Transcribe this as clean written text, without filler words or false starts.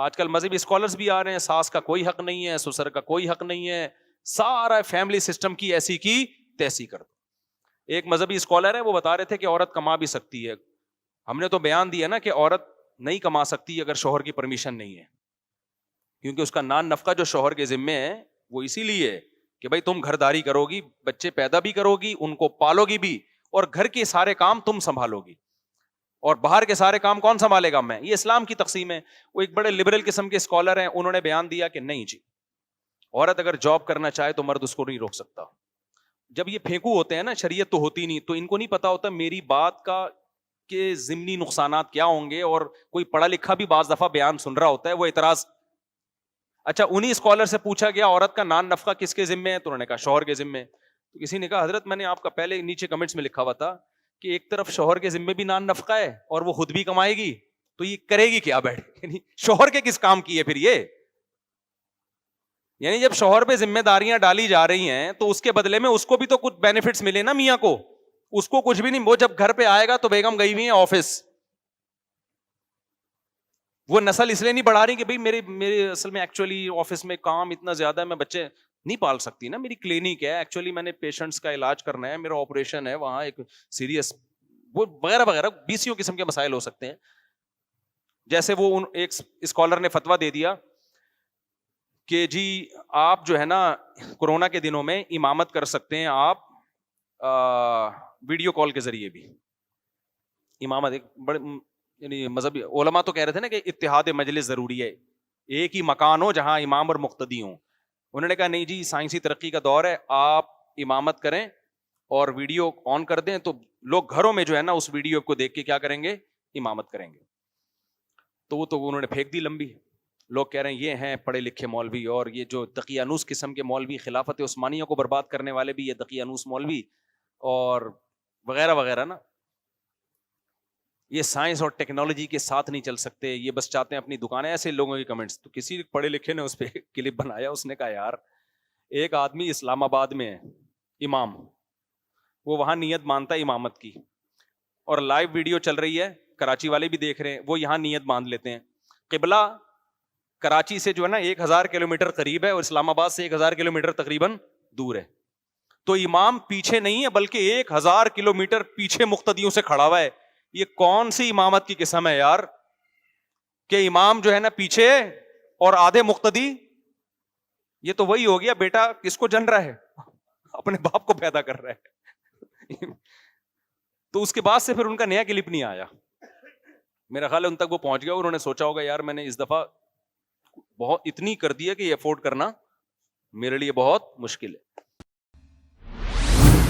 آج کل مذہبی اسکالرز بھی آ رہے ہیں, ساس کا کوئی حق نہیں ہے, سسر کا کوئی حق نہیں ہے, سارا فیملی سسٹم کی ایسی کی تیسی کر دو. ایک مذہبی اسکالر ہے, وہ بتا رہے تھے کہ عورت کما بھی سکتی ہے. ہم نے تو بیان دیا نا کہ عورت نہیں کما سکتی اگر شوہر کی پرمیشن نہیں ہے, کیونکہ اس کا نان نفقہ جو شوہر کے ذمے ہے وہ اسی لیے ہے کہ بھائی تم گھرداری کرو گی, بچے پیدا بھی کرو گی, ان کو پالو گی بھی, اور گھر کے سارے کام تم سنبھالو گی, اور باہر کے سارے کام کون سنبھالے گا؟ میں. یہ اسلام کی تقسیم ہے. وہ ایک بڑے لبرل قسم کے اسکالر ہیں, انہوں نے بیان دیا کہ نہیں جی, عورت اگر جاب کرنا چاہے تو مرد اس کو نہیں روک سکتا. جب یہ پھینکو ہوتے ہیں نا, شریعت تو ہوتی نہیں, تو ان کو نہیں پتا ہوتا میری بات کا کہ ضمنی نقصانات کیا ہوں گے, اور کوئی پڑھا لکھا بھی بعض دفعہ بیان سن رہا ہوتا ہے, وہ اعتراض. اچھا, انہی اسکالر سے پوچھا گیا عورت کا نان نفقہ کس کے ذمے ہے, تو انہوں نے کہا شوہر کے ذمے. تو کسی نے کہا حضرت میں نے آپ کا پہلے نیچے کمنٹس میں لکھا ہوا تھا کہ ایک طرف شوہر کے ذمے بھی نان نفقہ ہے اور وہ خود بھی کمائے گی, تو یہ کرے گی کیا بیٹھ, یعنی شوہر کے کس کام کی ہے پھر یہ؟ یعنی جب شوہر پہ ذمہ داریاں ڈالی جا رہی ہیں تو اس کے بدلے میں اس کو بھی تو کچھ بینیفٹس ملے نا میاں کو. اس کو کچھ بھی نہیں, وہ جب گھر پہ آئے گا تو بیگم گئی ہوئی ہیں آفس. وہ نسل اس لیے نہیں بڑھا رہی کہ بھائی میرے اصل میں ایکچولی آفس میں کام اتنا زیادہ ہے, میں بچے نہیں پال سکتی نا, میری کلینک ہے, ایکچولی میں نے پیشنٹس کا علاج کرنا ہے, میرا آپریشن ہے وہاں ایک سیریس, وہ وغیرہ وغیرہ 20 قسم کے مسائل ہو سکتے ہیں. جیسے وہ ایک اسکالر نے فتویٰ دے دیا کہ جی آپ جو ہے نا کورونا کے دنوں میں امامت کر سکتے ہیں آپ ویڈیو کال کے ذریعے بھی. امامت ایک بڑے یعنی مذہبی علماء تو کہہ رہے تھے نا کہ اتحاد مجلس ضروری ہے, ایک ہی مکان ہو جہاں امام اور مقتدی ہوں. انہوں نے کہا نہیں جی, سائنسی ترقی کا دور ہے, آپ امامت کریں اور ویڈیو آن کر دیں تو لوگ گھروں میں جو ہے نا اس ویڈیو کو دیکھ کے کیا کریں گے, امامت کریں گے. تو وہ تو انہوں نے پھینک دی لمبی. لوگ کہہ رہے ہیں یہ ہیں پڑھے لکھے مولوی, اور یہ جو دقیانوس قسم کے مولوی, خلافت عثمانیہ کو برباد کرنے والے بھی یہ دقیانوس مولوی اور وغیرہ وغیرہ نا, یہ سائنس اور ٹیکنالوجی کے ساتھ نہیں چل سکتے, یہ بس چاہتے ہیں اپنی دکانیں. ایسے لوگوں کی کمنٹس. تو کسی پڑھے لکھے نے اس پہ کلپ بنایا, اس نے کہا یار ایک آدمی اسلام آباد میں ہے امام, وہ وہاں نیت مانتا ہے امامت کی, اور لائیو ویڈیو چل رہی ہے, کراچی والے بھی دیکھ رہے ہیں, وہ یہاں نیت باندھ لیتے ہیں. قبلہ کراچی سے جو ہے نا 1000 کلومیٹر قریب ہے, اور اسلام آباد سے 1000 کلومیٹر تقریباً دور ہے. تو امام پیچھے نہیں ہے بلکہ 1000 کلومیٹر پیچھے مقتدیوں سے کھڑا ہوا ہے. یہ کون سی امامت کی قسم ہے یار, کہ امام جو ہے نا پیچھے اور آدھے مقتدی. یہ تو وہی ہو گیا بیٹا کس کو جن رہا ہے, اپنے باپ کو پیدا کر رہا ہے. تو اس کے بعد سے پھر ان کا نیا کلپ نہیں آیا. میرا خیال ہے ان تک وہ پہنچ گیا, انہوں نے سوچا ہوگا یار میں نے اس دفعہ بہت اتنی کر دی ہے کہ یہ افورڈ کرنا میرے لیے بہت مشکل ہے.